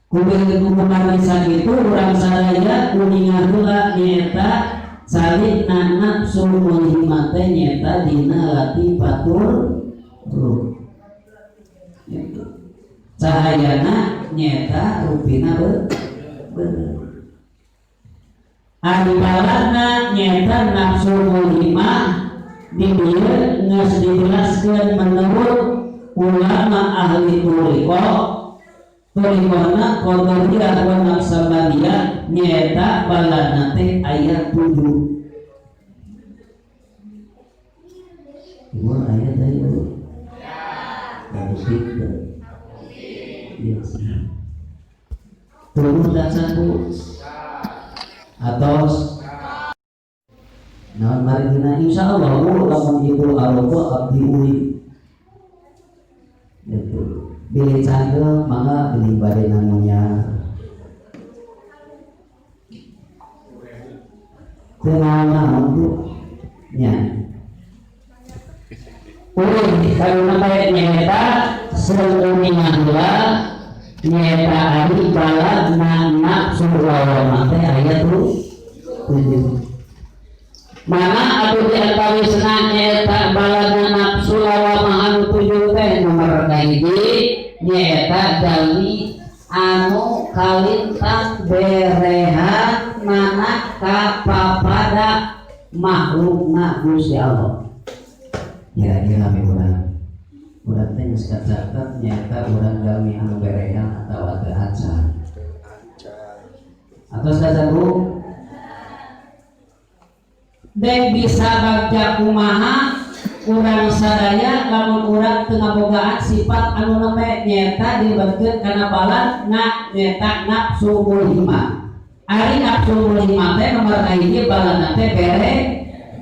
Kumpul kumpulan itu orang sadaya kuningan heula nyata salib nafsu mulhimah teh nyata dina lati batur ruh. Itu cahayana nyata rupina bener. Anu balana nyata nafsu mulhimah dibieu geus dijelaskeun menurut ulama ahli turiqah. Torimana qadariyah wa naqsabaniyah nyata balana teh ayat 7. Dua ayat dari itu. Yes. Turun dan satu atos. Nah, mari kita insyaallah lamun ibu Allah abdi uli. Itu. Beli cangkel maka beli badai namanya kenal untuk nya ulun kalau namanya nyata seuningan heula nyata ari balad nafsu lawan teh ayat 7. Mana atuh diantawisna nyata balad nafsu lawan anu 7 teh nomor kahiji nyata jalmi anu kalintang berehan mana kapapada makhlukna Gusti Allah. Kira-kira urang teh geus kacatet nyata urang jalmi anu berehan atawa teu acan. Atos kacabu dek bisa bagja kumaha urang sadaya lamun urang teu ngabogaan sifat anu neme nyata dibagkeun kana balad nyata nafsu mulhimah. Ari nafsu mulhimah teh nomor kahiji balana teh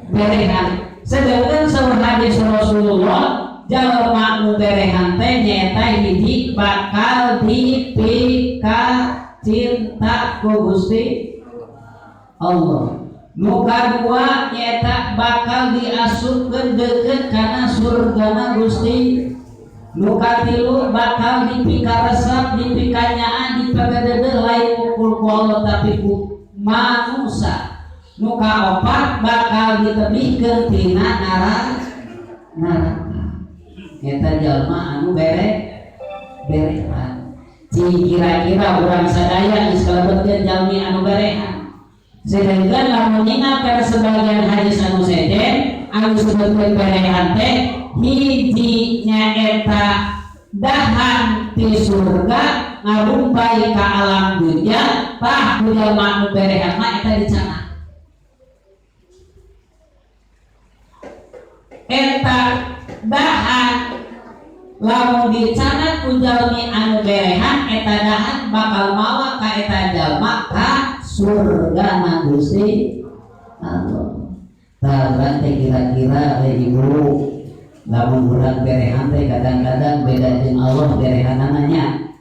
berehan. Sedangkan saur hadis Rasulullah jalma nu berehan teh nyata hiji bakal dipika cinta ku Gusti Allah. Nu kadua nyata bakal diasupkeun deukeut kana surgana Gusti. Nu katilu bakal dipika resep, dipika nyaan, dipagadeudeul lain ukul ku Allah tapi ku manusia. Nu kaopat bakal ditebihkeun tina neraka. Eta jalma anu berehan. Kira-kira urang sadaya geus kalebetkeun jalmi anu berehan. Sedangkan lamun nyingapkeun sebagian hadis anu seden anu disebutkeun berehan teh hiji nyaeta dahan ti surga ngarumpai ka alam dunya tah ku jalma anu berehan mah eta dicana. Eta dahan lamun dicana ku jalmi anu berehan eta dahan bakal mawa ka eta jalma ka surga na Gusti Allah. Tah teh kira-kira ibu lamun urang berehan teh kadang-kadang beda jeung Allah berehanana.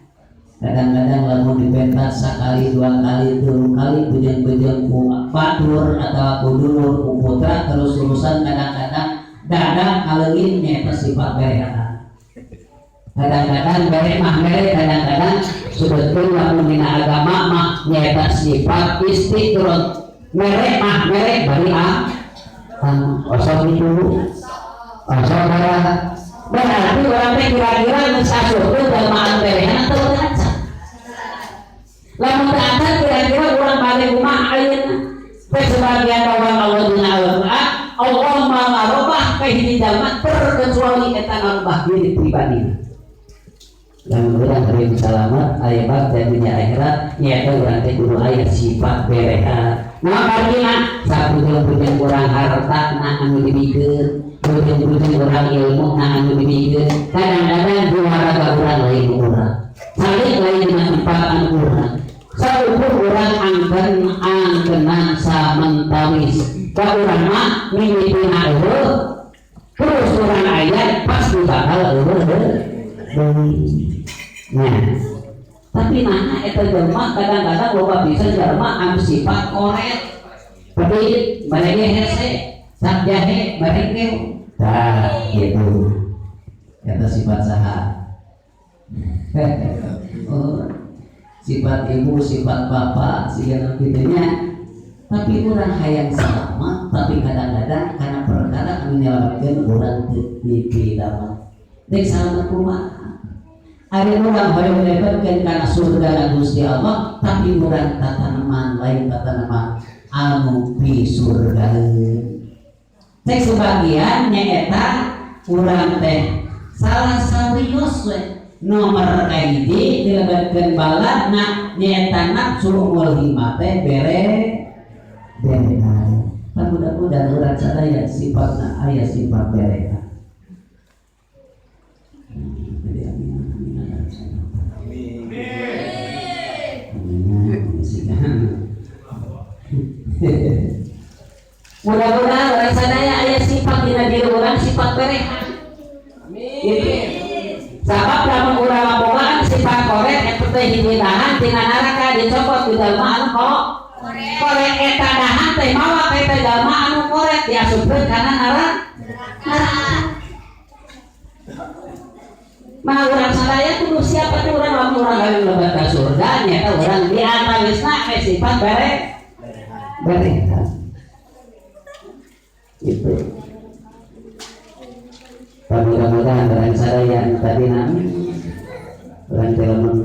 Kadang-kadang lamun dipentas sakali, dua kali, tilu kali bujang-bujang ku batur atau ku dulur ku putra terus urusan kadang-kadang dadang kaleungit nyaeta sifat berehan. Kadang-kadang bere mah bere, kadang-kadang sebetulnya lamun dina agama mah nyaeta sifat istiqrot. Mere mah mere bari osok itu osok berarti orang teh kira-kira geus asup jalma anu berehan teu acan. Lamun teu acan kira-kira urang bade kumaha ayeuna. Teh sebagian orang Allah dina Al-Qur'an Allah marobah ka hiji jalma terkecuali eta ngarubah diri pribadina. Yang urang hari selamat ayat dan dunia akhirat nyaeta urang teh kudu aya sifat berehan. Nah karena sapujeun-pujeun urang harta na anu dibikeun, pujeun-pujeun urang ilmu na anu dibikeun. Kadang-kadang juara urang lain urang. Salih lain dengan tempatan urang. Saukur urang angkenan samentawis. Ka urang mah mimipina eueuh. Terus urang aya pasti bakal eueuh. Nah, tapi mana eta jelma kadang-kadang loba bisa jelma anu sifat koret. Tapi barenge hese, sak jahe barenge. Tah gitu. Eta sifat saha? sifat ibu, sifat bapak, segala gitunya. Tapi orang hayang selamat, tapi kadang-kadang karena perkara kami nyelamatkan orang tipi dapat. Dek selamat kumaha. Ada orang hayang mendapatkan karena surga dan Gusti Allah, tapi orang tanaman lain tanaman anu pi surga. Cek sebagian nyata orang teh salah serius nomor kaidi dilebatkan balad nak nyata nafsu mulhimah teh bere. Kan mudah-mudahan orang sadaya sifatna aya sifat bereka. Mudah-mudahan orang sadaya aya sifat dina diri orang sifat bereka. Amin. Sabab lamun urang bogaan sifat korek eta teh hidinahan tina neraka dicopot di dalam anu korek eta dahan teh mawa ka eta jalma anu korek diasupkeun kana neraka. Mah urang sadaya kudu siapa tuh urang lamun urang gawe lebat ka surga nya urang di antawisna aya sifat bereka. Itu. Mudah-mudahan orang sadaya tadi nami orang teman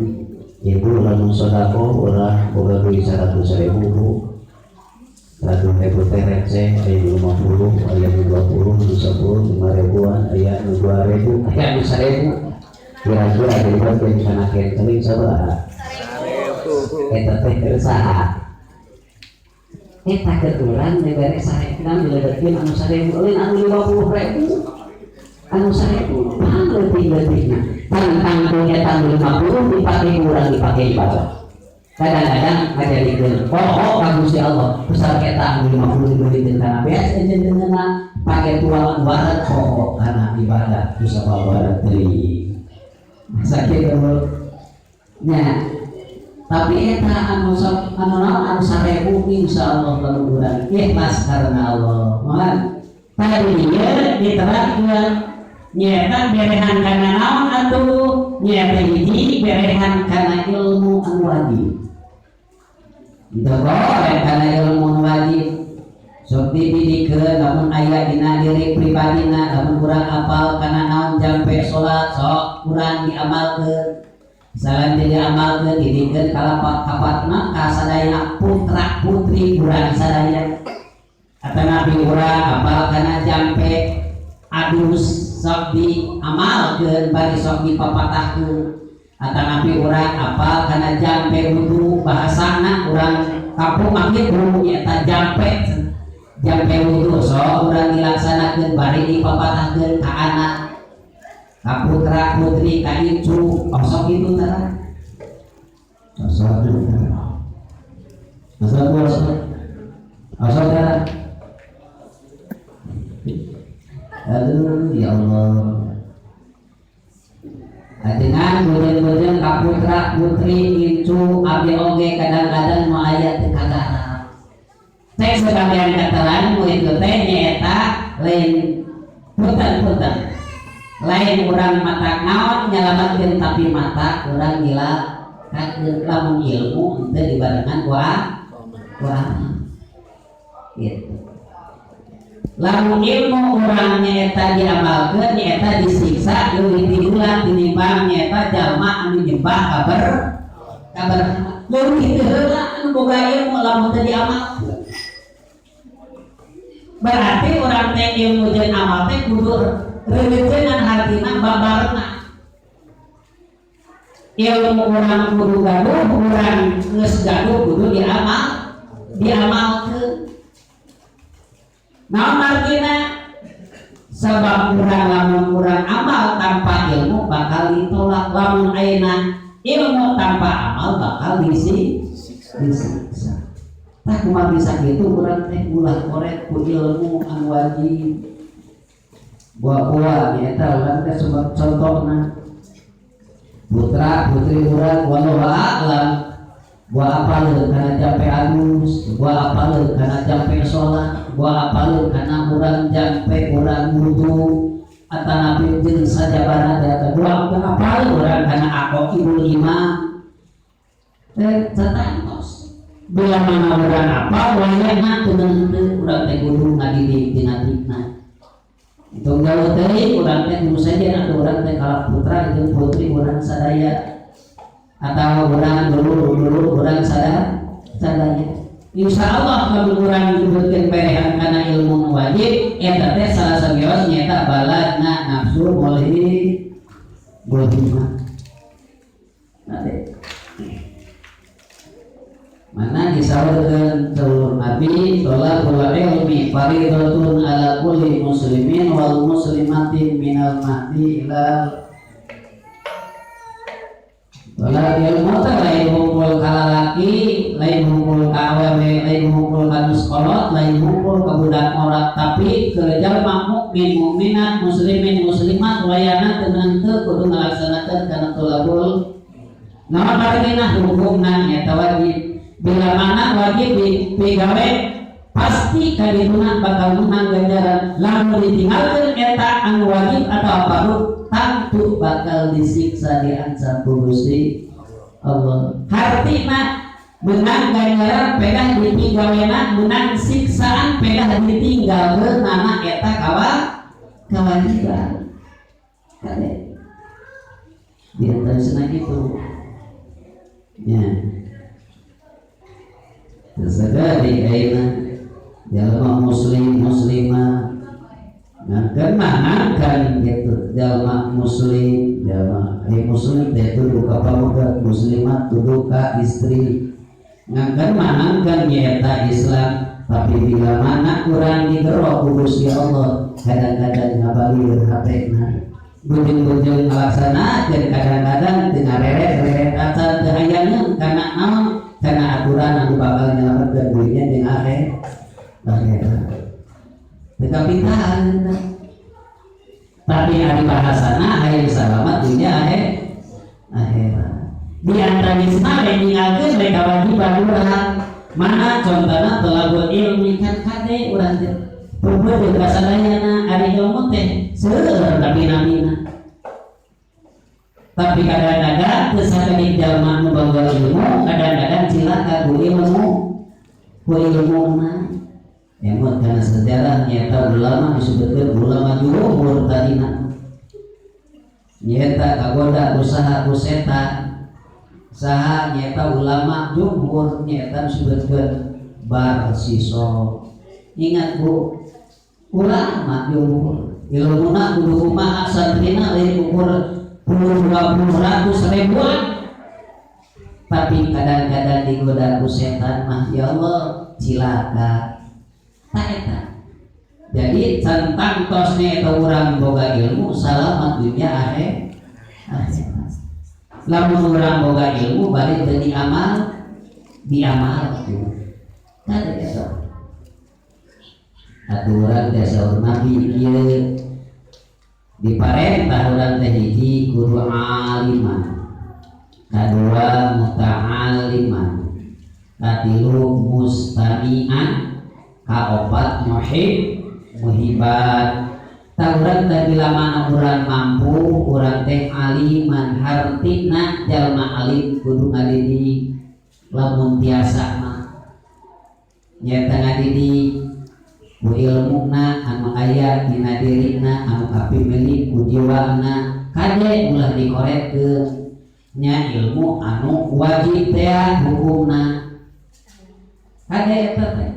ibu lamun sodako orang boga duit 100.000 100.000 terece aya 50 aya 20 10 5.000-an aya 2.000 aya 1.000 kira-kira dibuatkeun kana kenteling sabaraha 1.000 eta teh saha eta keturan negara saha kita dilebetkeun anu 1.000 lain anu 50.000 anu 1.000 paham lebih-lebihnya tanggung eta 50 dipakai kurang dipakai ibadah. Kadang-kadang ngajarikeun pokok ka Gusti Allah besar eta anu 50 dibeureun kana beas enjeunna pake tuang barat pokok kana ibadah bisa bawa teuing. Sakitu nya tapi eta anu 1.000 insyaallah kalau urang ikhlas karena Allah. Mohon tadinya diterapkeun nyata berehan kana naon atuh nyata hiji berehan kana ilmu anu wajib itu kok kana ilmu anu wajib sok didikeun lamun aya dina diri pribadina lamun urang apal kana naon jampe salat sok urang diamalkeun salan diamalkeun didikeun kalapatna ka sadaya putra putri urang sadaya atanapi urang apal kana jampe adus sok diamalkeun bari sok dipapatahkeun atanapi urang apal kana jampe wudu bahasana urang kampung mah kitu eta jampe wudu sok urang dilaksanakeun bari dipapatahkeun ka anak ka putra putri ka icu sok kitu tah sok aduh ya Allah dengan bujan-bujan ka putra putri itu abdi oge kadang-kadang mau aya teu kagara teh sebagian kataran mu itu teh nyaeta lain punten lain urang mata naon nyalamatkeun tapi mata urang gila kakeun lamun ilmu teu dibarengan ku gitu. Lamun ilmu urang nyaeta diamalkeun nyaeta disiksa leuwih diulang tinimbang nyaeta jalma anu nyembah kabar leuwih teu heula anu boga ilmu lamun teu diamalkeun. Berarti urang teh ilmu jeung amal teh kudu reuleukeun hatina babarna. Ilmu urang kudu gaduh, urang geus gaduh kudu diamalkeun. Naon margina sabab lamun urang amal tanpa ilmu bakal ditolak lamun ayeuna ilmu tanpa amal bakal disiksa. Tah kumaha bisa kitu urang teh ulah korek ku ilmu anu wajib. Buah-buah eta urang teh sebab contohna putra putri urang wallahu a'lam buah apaleun kana jampe adus, buah apaleun kana jampe salat, buah apaleun kana urang jampe urang wudu atanapi jeung sajabana da kedua apaleun urang kana aqo ibul imam. Tetantos bila mana orang apa wayahna tenang urang teh kudu ngadidik tina fitnah. Itu gawe teh urang teh dulu saja atau urang teh kalap putra itu putri urang sadaya atau urang dulu urang sadaya. Insya Allah kalau urang disebutkan perehan karena ilmu wajib eta teh salah sagios nyata baladna nafsu boleh mah. Mana disawurkeun seluruh nabi thalaqul ilmi fardhatun ala kulli muslimin wal muslimatin minal mahdi ilal thalaq ilmu teh lain hukum kalalaki lain hukum ka awewe lain hukum ka sekolot lain hukum ka budak morat tapi ke jalma mukmin mukminat muslimin muslimat wayana tenan teu kudu ngalaksanakeun kana thalaqul naon parinina hukumna nya wajib. Bila mana wajib digawe pasti kadituna bakal menang ganjaran. Lamun ditinggalkeun eta anu wajib atau fardu tentu bakal disiksa di ancam Gusti Allah. Hartina menang ganjaran pedah ditinggalna menang siksaan pedah ditinggalkeun nana eta kewajiban. Kade. Dia terusna gitu. Ya. Tersadari aina jalma muslim muslimah ngangkan gitu jalma muslim jalma muslim teh tuduh ka pamuda muslimat tuduh ka istri ngangkan nyata Islam tapi bila mana kurang digerok ku Gusti Allah kadang-kadang ngabalir hatena bujung-bujung ngalaksanakeun kadang-kadang teu ngareret-reret acan teu hayangeun kana naon karena aturan anu bakal nyelametkeun dunia jeung akhirat. Tetapi tahan. Tapi ari bahasana hayang salamat dunia akhirat. Di antawisna lain ninggalkeun bae kewajiban urang. Mana contohna thalaqul ilmi kan kade urang teh. Puguh jeung kasadayana ari ilmu teh seueur nabina. Tapi kadang-kadang kesadaran jalma nu bangga ilmu kadang-kadang cilaka ku ilmu emot karena sejarah nyata ulama disebutkan ulama jumhur tadina nyata kagoda usaha ku setan saha nyata ulama jumhur nyata disebutkan bar siso. Ingat bu ulama jumhur ilmuna kudu kumaha santrina lain ukur 20 100 ribuan tapi kadang-kadang digoda ku setan mah ya Allah cilaka taeta. Jadi tentang tosnya eta urang boga ilmu salamat dunia akhirat. Lamun urang boga ilmu balik teu diamal tadi eta aturan dasar nabi ieu diparentah urang teh hiji kudu aliman, kadua muta'alliman, katilu mustami'an, kaopat muhibat. Urang teh bila mana urang mampu urang teh aliman hartina jalma alim kudu ngadidik lamun tiasa mah nyata ngadidik ku ilmuna anu aya dina dirina anu kapimilih ku jiwana kade ulah dikorekeun nya ilmu anu wajib teh hukumna kade eta teh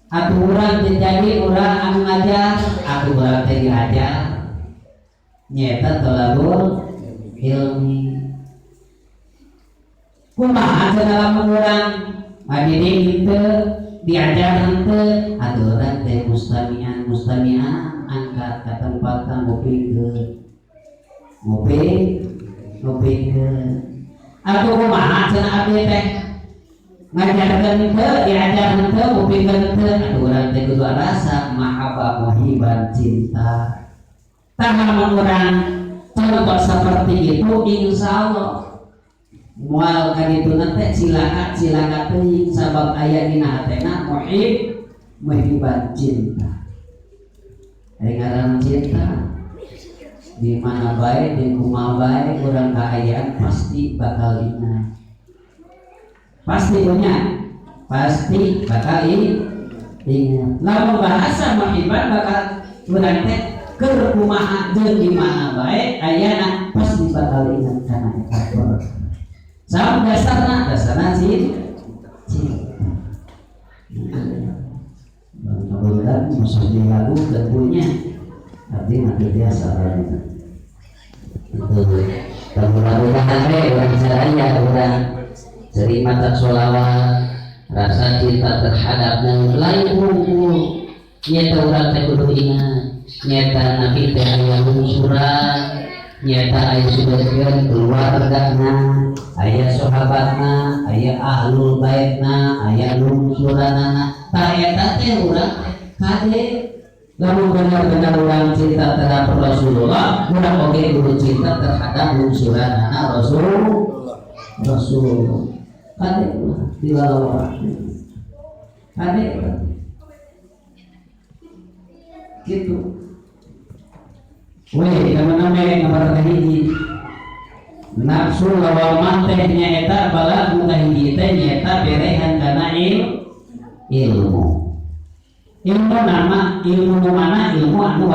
atuh urang teh jadi urang anu ngajar atuh urang teh diajar nyata thalaqul ilmi kumaha dalam urang ngadidik teu diajar henteu aturan teh mustami'an angkat ka tempat ngupikeun atuh kumaha cenah abdi teh ngajarkeun henteu diajar henteu ngupikeun henteu aturan teh kudu rasa mahabbah muhiban cinta tahanan urang contoh seperti itu insyaallah mual kadituna teh silakan teuing sabab aya dina hatena muhiban cinta. Ari ngaran cinta di mana bae di kumaha bae urang kaayaan pasti bakal ingat. pasti punya, pasti bakal ingat. Lamun bahasa mahiban bakal urang teh keur kumaha jeung di mana bae ayana pasti bakal ingat kana eta. Sama dasarna cinta. Kemudian musuhnya lagu tentunya artinya biasa dan mudah-mudahan orang caranya orang terima tak sholawat rasa cinta terhadap yang lain hukum nyata orang teh kudu ingat nyata nabi teh aya lungsuran nyata aya sebagian keluargana aya sahabatna aya ahlul baitna aya lungsuranana ta eta teh urang kade lamun benar-benar urang cinta terhadap Rasulullah urang oge kudu cinta terhadap lungsuranana Rasul kade dilalawa kade gitu weh nama-nama nomor kahiji nafsu lawamah teh nyaeta bala nu kahiji teh nyaeta berehan kana ilmu nama ilmu mana ilmu anu